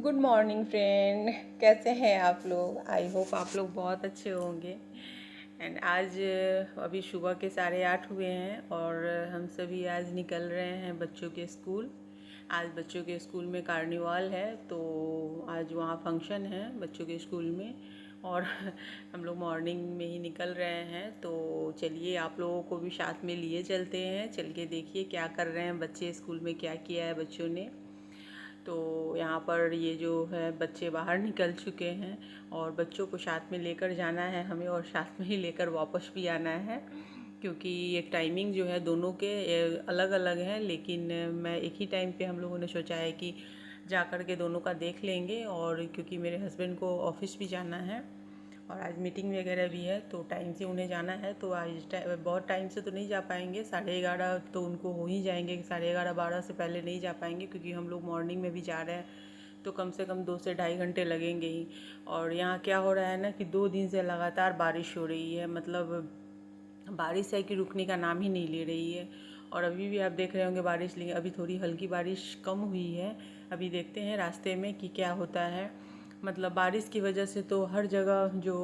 Good morning friend, कैसे हैं आप लोग। आई होप आप लोग बहुत अच्छे होंगे। एंड आज अभी सुबह के 8:30 हुए हैं और हम सभी आज निकल रहे हैं बच्चों के स्कूल। आज बच्चों के स्कूल में कार्निवाल है, तो आज वहाँ फंक्शन है बच्चों के स्कूल में और हम लोग मॉर्निंग में ही निकल रहे हैं। तो चलिए आप लोगों को भी साथ में लिए चलते हैं, चल के देखिए क्या कर रहे हैं बच्चे, स्कूल में क्या किया है बच्चों ने। तो यहाँ पर ये जो है बच्चे बाहर निकल चुके हैं और बच्चों को साथ में लेकर जाना है हमें और साथ में ही लेकर वापस भी आना है, क्योंकि ये टाइमिंग जो है दोनों के अलग अलग हैं। लेकिन मैं एक ही टाइम पे हम लोगों ने सोचा है कि जा कर के दोनों का देख लेंगे, और क्योंकि मेरे हस्बैंड को ऑफिस भी जाना है और आज मीटिंग वगैरह भी है तो टाइम से उन्हें जाना है। तो आज बहुत टाइम से तो नहीं जा पाएंगे, 11:30 तो उनको हो ही जाएंगे, 11:30-12 से पहले नहीं जा पाएंगे, क्योंकि हम लोग मॉर्निंग में भी जा रहे हैं तो कम से कम 2 से ढाई घंटे लगेंगे ही। और यहाँ क्या हो रहा है ना कि 2 दिन से लगातार बारिश हो रही है, मतलब बारिश है कि रुकने का नाम ही नहीं ले रही है। और अभी भी आप देख रहे होंगे बारिश, लेकिन अभी थोड़ी हल्की बारिश कम हुई है। अभी देखते हैं रास्ते में कि क्या होता है। मतलब बारिश की वजह से तो हर जगह जो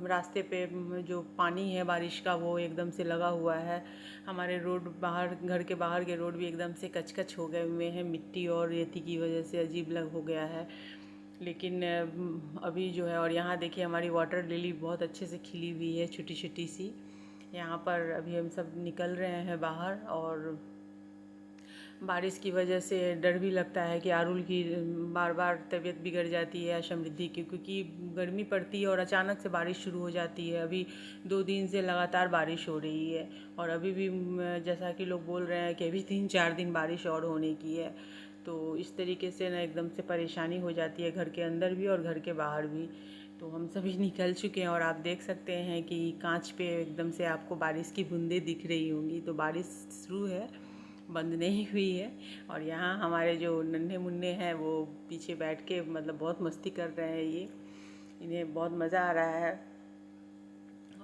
रास्ते पे जो पानी है बारिश का वो एकदम से लगा हुआ है। हमारे रोड बाहर, घर के बाहर के रोड भी एकदम से कच हो गए हुए हैं, मिट्टी और रेती की वजह से अजीब लग हो गया है। लेकिन अभी जो है, और यहाँ देखिए हमारी वाटर लिली बहुत अच्छे से खिली हुई है, छोटी छोटी सी। यहाँ पर अभी हम सब निकल रहे हैं बाहर, और बारिश की वजह से डर भी लगता है कि आरुल की बार बार तबीयत बिगड़ जाती है, समृद्धि की, क्योंकि गर्मी पड़ती है और अचानक से बारिश शुरू हो जाती है। अभी 2 दिन से लगातार बारिश हो रही है और अभी भी जैसा कि लोग बोल रहे हैं कि अभी 3-4 दिन बारिश और होने की है। तो इस तरीके से ना एकदम से परेशानी हो जाती है, घर के अंदर भी और घर के बाहर भी। तो हम सभी निकल चुके हैं और आप देख सकते हैं कि कांच पे एकदम से आपको बारिश की बूंदें दिख रही होंगी। तो बारिश शुरू है, बंद नहीं हुई है। और यहाँ हमारे जो नन्हे मुन्ने हैं वो पीछे बैठ के मतलब बहुत मस्ती कर रहे हैं, ये इन्हें बहुत मज़ा आ रहा है।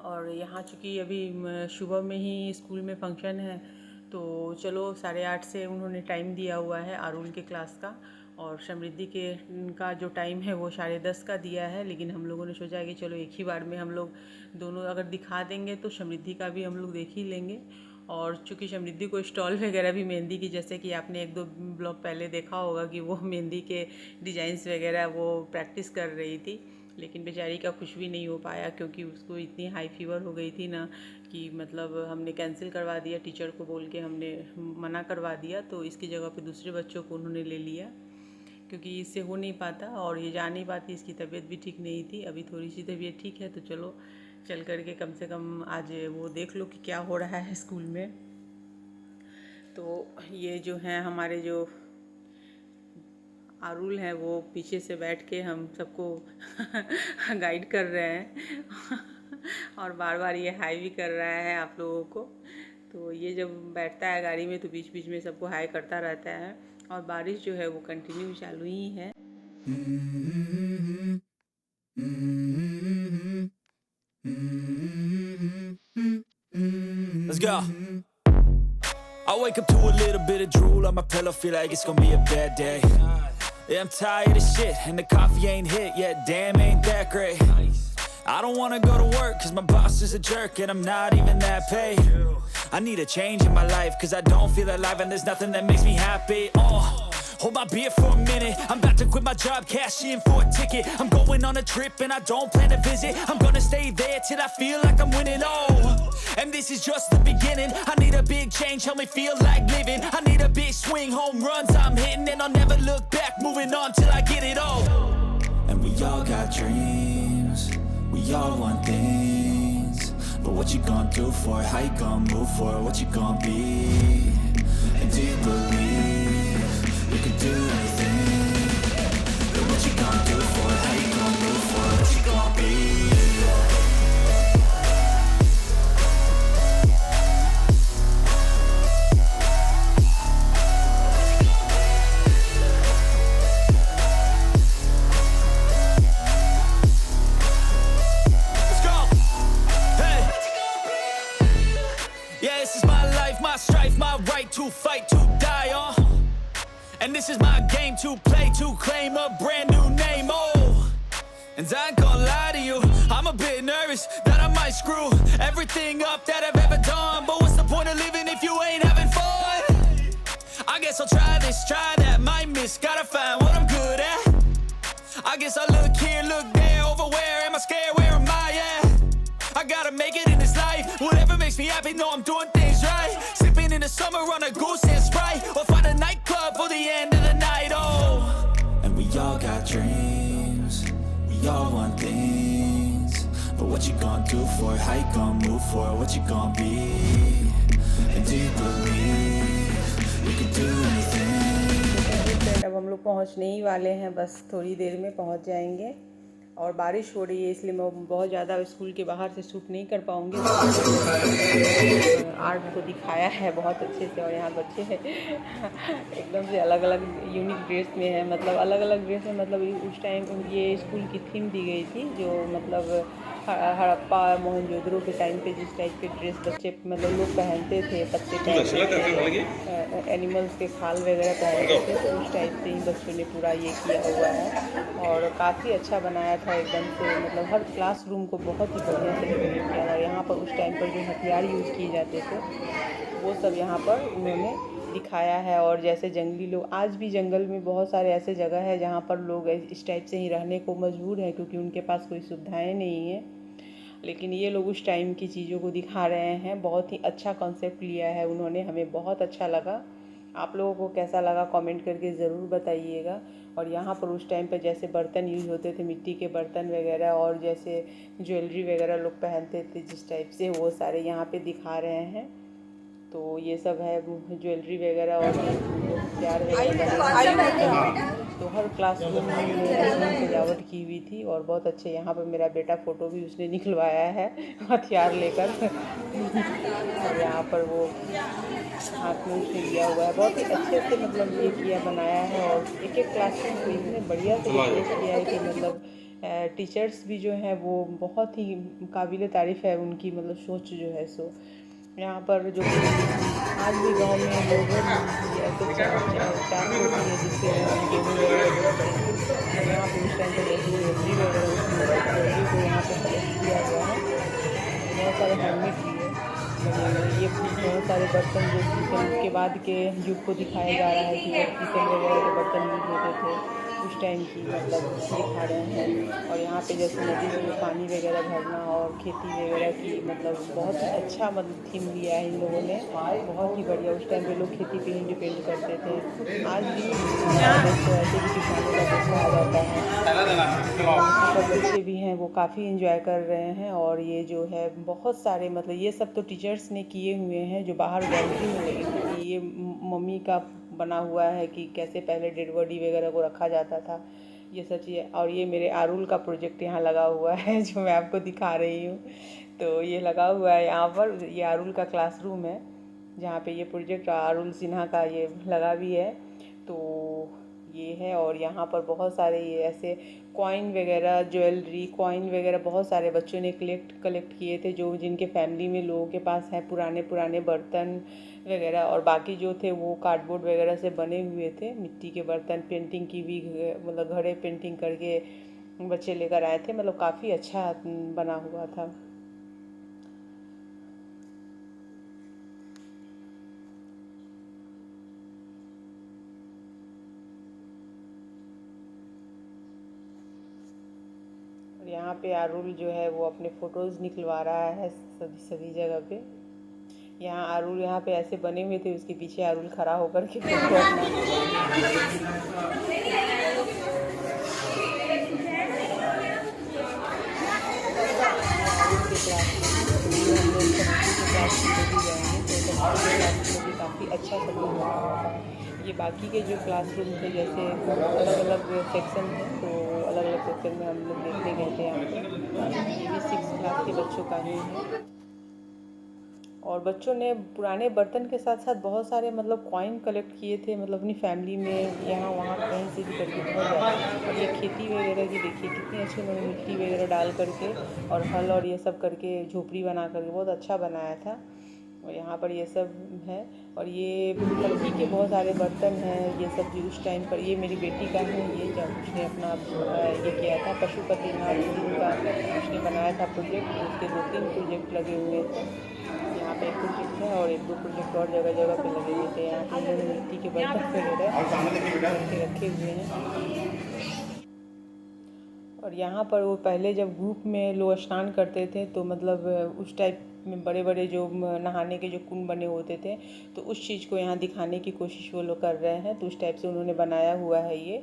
और यहाँ चूँकि अभी सुबह में ही स्कूल में फंक्शन है, तो चलो 8:30 से उन्होंने टाइम दिया हुआ है आरुल के क्लास का, और समृद्धि का जो टाइम है वो 10:30 का दिया है। लेकिन हम लोगों ने सोचा कि चलो एक ही बार में हम लोग दोनों अगर दिखा देंगे तो समृद्धि का भी हम लोग देख ही लेंगे। और चूँकि समृद्धि को स्टॉल वगैरह भी मेहंदी की, जैसे कि आपने 1-2 ब्लॉग पहले देखा होगा कि वो मेहंदी के डिज़ाइंस वगैरह वो प्रैक्टिस कर रही थी, लेकिन बेचारी का कुछ भी नहीं हो पाया, क्योंकि उसको इतनी हाई फीवर हो गई थी ना कि मतलब हमने कैंसिल करवा दिया, टीचर को बोल के हमने मना करवा दिया। तो इसकी जगह पे दूसरे बच्चों को उन्होंने ले लिया, क्योंकि इससे हो नहीं पाता और ये जा नहीं पाती, इसकी तबीयत भी ठीक नहीं थी। अभी थोड़ी सी तबीयत ठीक है, तो चलो चल करके कम से कम आज वो देख लो कि क्या हो रहा है स्कूल में। तो ये जो हैं हमारे जो आरुल हैं वो पीछे से बैठ के हम सबको गाइड कर रहे हैं और बार बार ये हाई भी कर रहा है आप लोगों को। तो ये जब बैठता है गाड़ी में तो बीच बीच में सबको हाई करता रहता है, और बारिश जो है वो कंटिन्यू चालू ही है। Let's go. I wake up to a little bit of drool on my pillow, feel like it's gonna be a bad day. Yeah, I'm tired of shit and the coffee ain't hit yet, damn ain't that great. I don't wanna go to work cause my boss is a jerk and I'm not even that paid. I need a change in my life cause I don't feel alive and there's nothing that makes me happy. Hold my beer for a minute, I'm about to quit my job, cash in for a ticket. I'm going on a trip and I don't plan to visit. I'm gonna stay there till I feel like I'm winning, and this is just the beginning. I need a big change, help me feel like living. I need a big swing, home runs I'm hitting, and I'll never look back, moving on till I get it all. And we all got dreams, we all want things, but what you gonna do for it? How you gonna move for it? What you gonna be? And do you believe you can do anything? But what you gonna do for it? How you gonna move for it? What you gonna be? To fight, to die on, And this is my game to play, to claim a brand new name, oh. And I ain't gonna lie to you, I'm a bit nervous that I might screw everything up that I've ever done. But what's the point of living if you ain't having fun? I guess I'll try this, try that, might miss, gotta find what I'm good at. I guess I look here, look there, over where am I scared, where am I at? I gotta make it in this life, whatever makes me happy, know I'm doing things right. Sipping in the summer on a goose and Sprite, or find a nightclub for the end of the night, oh. And we all got dreams, we all want things, but what you gonna do for it, how you gonna move for it, what you gonna be? And do you believe you can do anything? अब हम लोग पहुंचने ही वाले हैं, बस थोड़ी देर में पहुंच जाएंगे। और बारिश हो रही है इसलिए मैं बहुत ज़्यादा स्कूल के बाहर से शूट नहीं कर पाऊँगी। आर्ट को दिखाया है बहुत अच्छे से, और यहाँ बच्चे हैं एकदम से अलग अलग यूनिक ड्रेस में है, मतलब अलग अलग ड्रेस में, मतलब उस टाइम ये स्कूल की थीम दी गई थी जो मतलब हड़प्पा मोहनजोदड़ो के टाइम पे जिस टाइप के ड्रेस बच्चे मतलब लोग पहनते थे, पत्ते पहनते थे, एनिमल्स के खाल वगैरह पहनते थे, तो उस टाइप से ही बच्चों ने पूरा ये किया हुआ है। और काफ़ी अच्छा बनाया था एकदम से, मतलब हर क्लासरूम को बहुत ही बढ़िया से डेकोरेट किया था। यहाँ पर उस टाइम पर जो हथियार यूज़ किए जाते थे वो सब यहाँ पर उन्होंने दिखाया है। और जैसे जंगली लोग, आज भी जंगल में बहुत सारे ऐसे जगह है जहाँ पर लोग इस टाइप से ही रहने को मजबूर हैं क्योंकि उनके पास कोई सुविधाएं नहीं है, लेकिन ये लोग उस टाइम की चीज़ों को दिखा रहे हैं। बहुत ही अच्छा कॉन्सेप्ट लिया है उन्होंने, हमें बहुत अच्छा लगा। आप लोगों को कैसा लगा कमेंट करके ज़रूर बताइएगा। और यहाँ पर उस टाइम पर जैसे बर्तन यूज़ होते थे, मिट्टी के बर्तन वगैरह, और जैसे ज्वेलरी वगैरह लोग पहनते थे जिस टाइप से, वो सारे यहाँ पे दिखा रहे हैं। तो ये सब है ज्वेलरी वगैरह और हथियार वगैरह। तो हर क्लासरूम में सजावट की हुई थी और बहुत अच्छे। यहाँ पर मेरा बेटा फ़ोटो भी उसने निकलवाया है हथियार लेकर और यहाँ पर वो हाथ में उसने लिया हुआ है। बहुत ही अच्छे से मतलब ये किया बनाया है, और एक एक क्लासरूम को इतने बढ़िया से डेकोरेट किया है कि मतलब टीचर्स भी जो हैं वो बहुत ही काबिल तारीफ़ है उनकी, मतलब सोच जो है सो। यहाँ पर जो आज भी गांव में लोग ऐसे चार होती है जिससे गेहूँ वगैरह, यहाँ पर उस टाइम पर ज्वेलरी वगैरह ज्वेलरी को यहाँ पर कलेक्ट किया गया है। बहुत सारे हेलमेट भी है, ये बहुत सारे बर्तन जो किचन के बाद के युग को दिखाया जा रहा है कि जब किचन वगैरह के बर्तन यूज होते थे उस टाइम की मतलब दिखा रहे हैं। और यहाँ पे जैसे नदी में पानी वगैरह भरना और खेती वगैरह की मतलब बहुत ही अच्छा मतलब थीम लिया है इन लोगों ने, बहुत ही बढ़िया। उस टाइम पे लोग खेती पे ही डिपेंड करते थे, आज भी ऐसे भी किसानों का पैसा आ जाता है। सब बच्चे भी हैं वो काफ़ी इंजॉय कर रहे हैं। और ये जो है बहुत सारे मतलब ये सब तो टीचर्स ने किए हुए हैं जो बाहर गैलरी में लगी थी। ये मम्मी का बना हुआ है कि कैसे पहले डेड बॉडी वगैरह को रखा जाता था, ये सब चीज़ें। और ये मेरे आरुल का प्रोजेक्ट यहाँ लगा हुआ है जो मैं आपको दिखा रही हूँ। तो ये लगा हुआ है यहाँ पर, ये आरुल का क्लासरूम है जहाँ पे ये प्रोजेक्ट आरुल सिन्हा का ये लगा भी है। तो ये है, और यहाँ पर बहुत सारे ये ऐसे कॉइन वगैरह, ज्वेलरी, कॉइन वगैरह बहुत सारे बच्चों ने कलेक्ट किए थे जो जिनके फैमिली में लोगों के पास है पुराने बर्तन वगैरह। और बाकी जो थे वो कार्डबोर्ड वगैरह से बने हुए थे, मिट्टी के बर्तन, पेंटिंग की भी मतलब घड़े पेंटिंग करके बच्चे लेकर आए थे, मतलब काफ़ी अच्छा बना हुआ था। और यहाँ पे आरुल जो है वो अपने फ़ोटोज़ निकलवा रहा है सभी जगह पे। यहाँ आरुल यहाँ पे ऐसे बने हुए थे, उसके पीछे आरुल खड़ा होकर के फोटो अपना काफ़ी अच्छा सब लोग बना हुआ था। ये बाकी के जो क्लासरूम थे जैसे अलग अलग सेक्शन थे, तो अलग अलग सेक्शन में हम लोग देखने गए थे। यहाँ पे ये भी 6th क्लास के बच्चों का ही है। और बच्चों ने पुराने बर्तन के साथ साथ बहुत सारे मतलब कॉइन कलेक्ट किए थे, मतलब अपनी फैमिली में यहाँ वहाँ कहीं से भी करके बहुत ज़्यादा। और ये खेती वगैरह की देखिए कितनी अच्छी उन्होंने मिट्टी वगैरह डाल करके और हल और ये सब करके झोपड़ी बना करके बहुत अच्छा बनाया था। और यहाँ पर ये सब है। और ये मिट्टी के बहुत सारे बर्तन हैं, ये सब जो उस टाइम पर, ये मेरी बेटी का है, ये जब उसने अपना ये किया था पशुपतिनाथ का उसने बनाया था प्रोजेक्ट, उसके 2-3 प्रोजेक्ट लगे हुए थे। यहाँ पे एक प्रोजेक्ट है और 1-2 प्रोजेक्ट और जगह जगह पे लगे हुए थे। यहाँ पे इन्होंने मिट्टी के बर्तन वगैरह रखे हुए हैं। और यहाँ पर वो पहले जब ग्रुप में लोग स्नान करते थे तो मतलब उस टाइप में बड़े बड़े जो नहाने के जो कुंड बने होते थे, तो उस चीज़ को यहाँ दिखाने की कोशिश वो लोग कर रहे हैं। तो उस टाइप से उन्होंने बनाया हुआ है, ये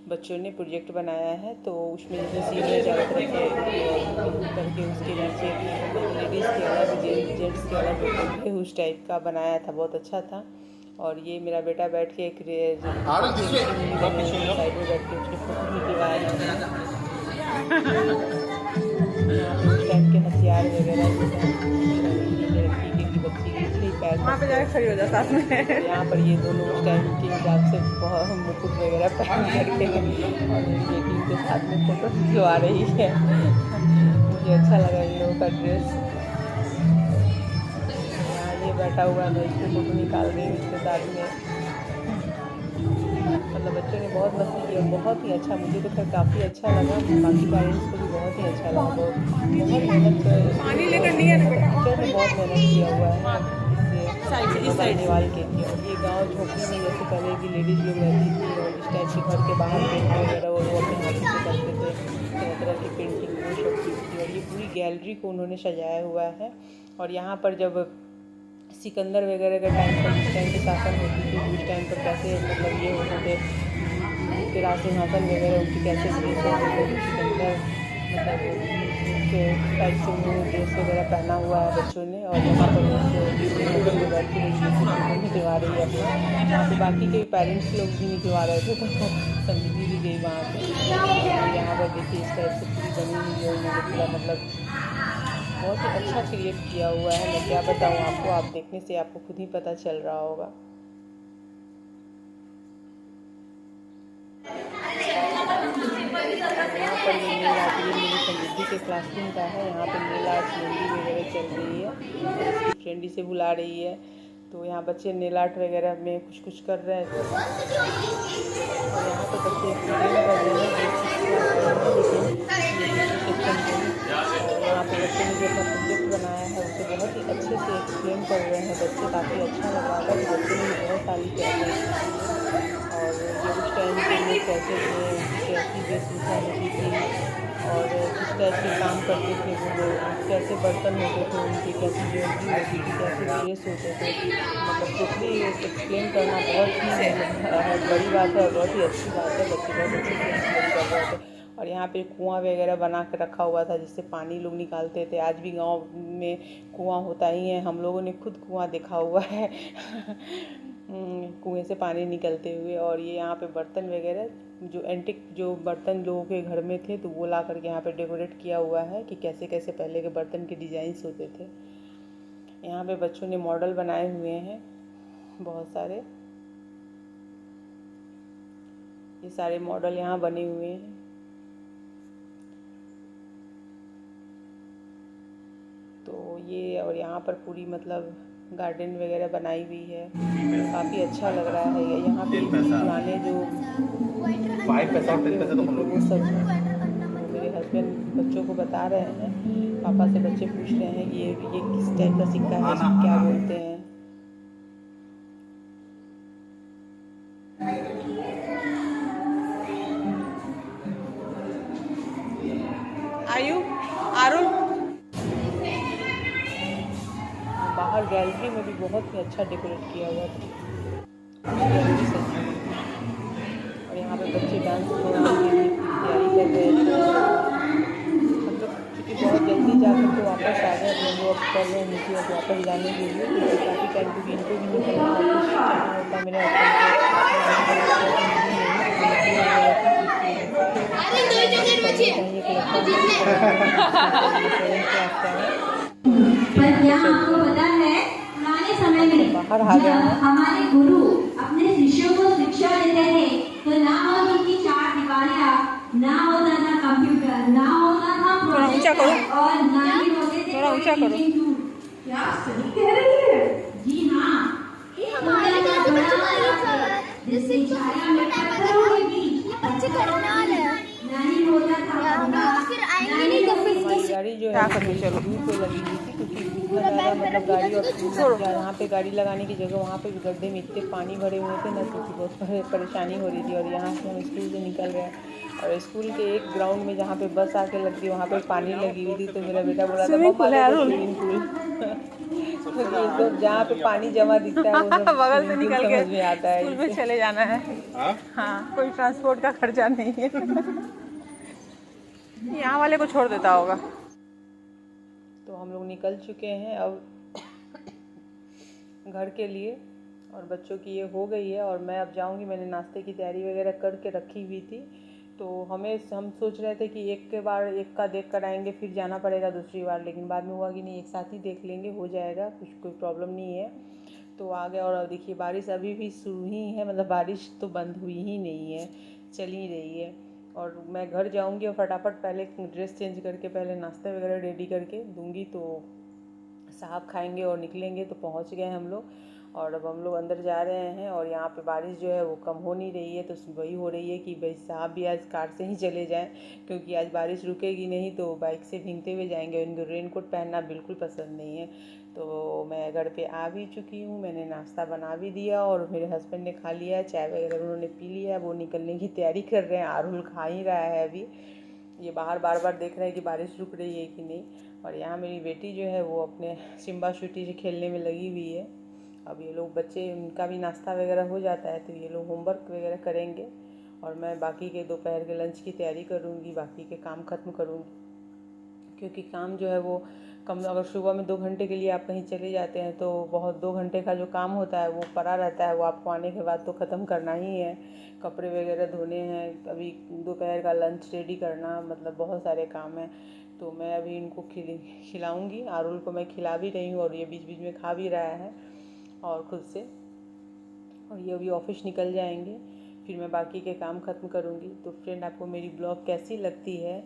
बच्चों ने प्रोजेक्ट बनाया है। तो उसमें जैसे सीढ़ियाँ चारों तरफ से करके उसके नीचे लेडीज़ के अलग जेंट्स के अलग होते थे, उस टाइप का बनाया था, बहुत अच्छा था। और ये मेरा बेटा बैठ के एक साइड में बैठ के उसने फोटो निकलवाया है। यहाँ पे उस टाइप के हथियार वगैरह की बच्ची के पैर वहाँ पे जाकर खड़ी हो जाए साथ में। यहाँ पर ये दोनों उस टाइम के हिसाब से बहुत मुकुट वगैरह पहन करके और मेरी बेटी के साथ में फोटो खिंचवा रही है। मुझे अच्छा लगा इन लोगों का ड्रेस। यहाँ ये बैठा हुआ मैं इसको फोटो निकाल रही हूँ इसके साथ में। मतलब बच्चों ने बहुत मस्ती की और बहुत ही अच्छा, मुझे तो खैर काफ़ी अच्छा लगा, बाकी पेरेंट्स को भी बहुत ही अच्छा लगा। बहुत मेहनत पानी लेकर नहीं है ना बेटा, टीचर ने बहुत मेहनत किया हुआ है इस साइड दीवार के लिए। और ये गांव झोंपड़ी में जैसे पहले की लेडीज़ लोग रहती थी और इस टाइप के घर के बाहर पेंटिंग वगैरह वो अपने हाथों से करते थे, तरह तरह की पेंटिंग वो सब चीज़ थी। और ये पूरी गैलरी को उन्होंने सजाया हुआ है। और यहाँ पर जब सिकंदर वगैरह का टाइम पर, जिस टाइम पे शासन होती थी, उस टाइम पर कैसे मतलब ये होते थे तेरा सिंहासन वगैरह उनकी कैसे ड्रेस होते थे, सिकंदर मतलब उनके टाइप से उन्होंने ड्रेस वगैरह पहना हुआ है बच्चों ने। और यहाँ पर उनको बैठ के निकलवा रही है अपना। यहाँ पे बाकी के पेरेंट्स लोग भी निकलवा रहे थे, तो समझी भी गई वहाँ पर। यहाँ पर देखिए इस टाइप से पूरी बनी हुई है उन्होंने पूरा, मतलब बहुत ही अच्छा क्रिएट किया हुआ है। मैं क्या बताऊँ आपको, आप देखने से आपको खुद ही पता चल रहा होगा। यहाँ पर ये मेल आर्ट, ये मेरी समृद्धि के क्लासरूम का है। यहाँ पर मेल आर्ट मेहंदी वगैरह चल रही है, इसकी फ्रेंड इसे बुला रही है। तो यहाँ बच्चे नेल आर्ट वगैरह में कुछ कर रहे थे। और यहाँ पर बच्चे एक्सप्लेन कर रहे हैं, यहाँ पे बच्चे ने जो अपना प्रोजेक्ट बनाया है उसे बहुत ही अच्छे से एक्सप्लेन कर रहे हैं बच्चे। काफ़ी अच्छा लग रहा था कि बच्चे ने बहुत सारी चीज़ें और जो उस टाइम के लिए कैसे थे, कैसी वेशभूषा होती थी और किस टाइप के काम करते थे वो लोग, कैसे बर्तन होते थे उनकी, कैसी ज्वेलरी होती थी, कैसे ड्रेस होते थे। मतलब टोटली एक्सप्लेन करना बहुत ही बड़ी बात है और बहुत ही अच्छी बात है। बच्चे बहुत अच्छे से एक्सप्लेन कर रहे थे। और यहाँ पे कुआं वगैरह बना के रखा हुआ था जिससे पानी लोग निकालते थे। आज भी गांव में कुआं होता ही है, हम लोगों ने खुद कुआं देखा हुआ है कुएं से पानी निकलते हुए। और ये यहाँ पे बर्तन वगैरह जो एंटिक जो बर्तन लोगों के घर में थे तो वो ला करके यहाँ पे डेकोरेट किया हुआ है कि कैसे कैसे पहले के बर्तन के डिज़ाइंस होते थे। यहाँ पे बच्चों ने मॉडल बनाए हुए हैं बहुत सारे, ये सारे मॉडल यहाँ बने हुए हैं। तो ये और यहाँ पर पूरी मतलब गार्डन वगैरह बनाई हुई है, काफ़ी अच्छा लग रहा है। यहाँ पे पुराने जो वो सब मेरे हस्बैंड बच्चों को बता रहे हैं, पापा से बच्चे पूछ रहे हैं ये किस टाइप का सिक्का है, इसको क्या बोलते हैं। आरुल बाहर गैलरी में भी बहुत ही अच्छा डेकोरेट किया हुआ था और यहाँ पे बच्चे डांस प्रोग्राम के लिए तैयारी कर रहे थे। हम लोग क्योंकि बहुत जल्दी जाकर तो वापस आ गए, हम लोग अब कर रहे हैं नीचे अब वापस जाने के लिए, क्योंकि काफ़ी टाइम क्योंकि इनको भी निकलना वापस जाना होता मेरे पर यहाँ आपको पता है पुराने समय में जब हमारे गुरु अपने शिष्यों को शिक्षा देते थे तो ना होती उनकी 4 दीवारें, ना होता था कंप्यूटर, ना होता था प्रोजेक्टर और ना ही होते थे। क्या सही कह रही है। जिसकी छाया में पत्थरों के बीच बच्चे करने वाले हैं नहीं होता था फिर आएंगे नहीं तो फिर हमारी गाड़ी जो है दूर पे लगी हुई थी, क्योंकि इतना ज़्यादा मतलब गाड़ी और यहाँ पे गाड़ी लगाने की जगह वहाँ पे भी गड्ढे में इतने पानी भरे हुए थे ना, क्योंकि बहुत परेशानी हो रही थी। और यहाँ से हम स्कूल से निकल रहे हैं और स्कूल के एक ग्राउंड में जहाँ पे बस आके लगती है वहाँ पे पानी लगी हुई थी। तो मेरा बेटा बोला था स्विमिंग पूल क्योंकि तो जहाँ पे पानी जमा दिखता है वो बगल से निकल के समझ में आता है स्कूल में चले जाना है। हाँ, कोई ट्रांसपोर्ट का खर्चा नहीं है। यहाँ वाले को छोड़ देता होगा। तो हम लोग निकल चुके हैं अब घर के लिए और बच्चों की ये हो गई है और मैं अब जाऊंगी। मैंने नाश्ते की तैयारी वगैरह करके रखी हुई थी। तो हम सोच रहे थे कि एक का देख कर आएंगे, फिर जाना पड़ेगा दूसरी बार, लेकिन बाद में हुआ कि नहीं, एक साथ ही देख लेंगे, हो जाएगा, कोई प्रॉब्लम नहीं है। तो आ गया। और देखिए बारिश अभी भी शुरू ही है, मतलब बारिश तो बंद हुई ही नहीं है, चल ही रही है। और मैं घर जाऊंगी और फटाफट पहले ड्रेस चेंज करके पहले नाश्ता वगैरह रेडी करके दूंगी, तो साहब खाएंगे और निकलेंगे। तो पहुंच गए हम लोग और अब हम लोग अंदर जा रहे हैं। और यहाँ पे बारिश जो है वो कम हो नहीं रही है, तो वही हो रही है कि भाई साहब भी आज कार से ही चले जाएं, क्योंकि आज बारिश रुकेगी नहीं तो बाइक से भीगते हुए जाएंगे। उनको रेनकोट पहनना बिल्कुल पसंद नहीं है। तो मैं घर पे आ भी चुकी हूँ, मैंने नाश्ता बना भी दिया और मेरे हस्बैंड ने खा लिया, चाय वगैरह उन्होंने पी लिया। वो निकलने की तैयारी कर रहे हैं। आरुल खा ही रहा है अभी, ये बाहर बार बार देख रहा है कि बारिश रुक रही है कि नहीं। और यहाँ मेरी बेटी जो है वो अपने सिम्बा शूटी से खेलने में लगी हुई है। अब ये लोग बच्चे, उनका भी नाश्ता वगैरह हो जाता है तो ये लोग होमवर्क वगैरह करेंगे और मैं बाकी के दोपहर के लंच की तैयारी करूँगी, बाकी के काम ख़त्म करूँगी। क्योंकि काम जो है वो कम, अगर सुबह में 2 घंटे के लिए आप कहीं चले जाते हैं तो बहुत 2 घंटे का जो काम होता है वो पड़ा रहता है, वो आपको आने के बाद तो ख़त्म करना ही है। कपड़े वगैरह धोने हैं, अभी दोपहर का लंच रेडी करना, मतलब बहुत सारे काम हैं। तो मैं अभी इनको खिलाऊँगी। आरुल को मैं खिला भी रही हूँ और ये बीच बीच में खा भी रहा है और खुद से। और ये अभी ऑफिस निकल जाएंगे, फिर मैं बाकी के काम ख़त्म करूँगी। तो फ्रेंड, आपको मेरी ब्लॉग कैसी लगती है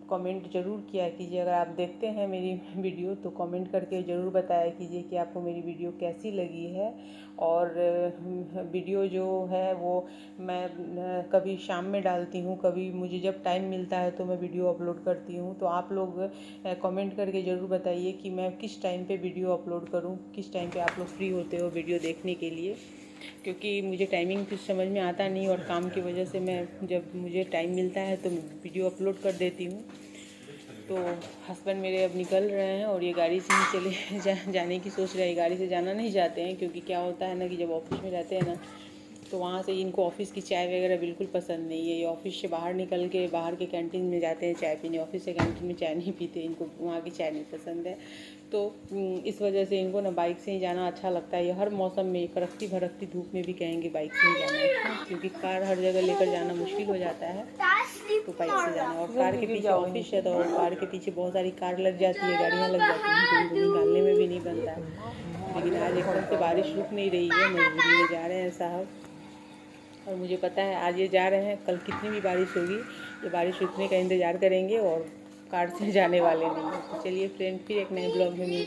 कमेंट ज़रूर किया कीजिए। अगर आप देखते हैं मेरी वीडियो तो कमेंट करके ज़रूर बताया कीजिए कि आपको मेरी वीडियो कैसी लगी है। और वीडियो जो है वो मैं कभी शाम में डालती हूँ, कभी मुझे जब टाइम मिलता है तो मैं वीडियो अपलोड करती हूँ। तो आप लोग कमेंट करके ज़रूर बताइए कि मैं किस टाइम पे वीडियो अपलोड करूँ, किस टाइम पे आप लोग फ्री होते हो वीडियो देखने के लिए, क्योंकि मुझे टाइमिंग कुछ समझ में आता नहीं और काम की वजह से मैं जब मुझे टाइम मिलता है तो वीडियो अपलोड कर देती हूँ। तो हस्बैंड मेरे अब निकल रहे हैं और ये गाड़ी से ही चले जाने की सोच रहे हैं। गाड़ी से जाना नहीं चाहते हैं, क्योंकि क्या होता है ना कि जब ऑफिस में रहते हैं ना तो वहाँ से इनको ऑफिस की चाय वगैरह बिल्कुल पसंद नहीं है। ये ऑफिस से बाहर निकल के बाहर के कैंटीन में जाते हैं चाय पीने, ऑफिस से कैंटीन में चाय नहीं पीते, इनको वहाँ की चाय नहीं पसंद है। तो इस वजह से इनको ना बाइक से ही जाना अच्छा लगता है। ये हर मौसम में कड़कती भड़कती धूप में भी कहेंगे बाइक से ही जाना है, क्योंकि कार हर जगह लेकर जाना मुश्किल हो जाता है, तो बाइक से जाना। और कार के पीछे ऑफिस है तो कार के पीछे बहुत सारी कार लग जाती है, गाड़ियाँ लग जाती हैं, तो उनको निकालने में भी नहीं बनता है। लेकिन आज एकदम से बारिश रुक नहीं रही है, मजबूरी में जा रहे हैं साहब। और मुझे पता है आज ये जा रहे हैं, कल कितनी भी बारिश होगी ये बारिश रुकने का इंतज़ार करेंगे और कार से जाने वाले नहीं हैं। तो चलिए फ्रेंड, फिर एक नए ब्लॉग में मिलते हैं।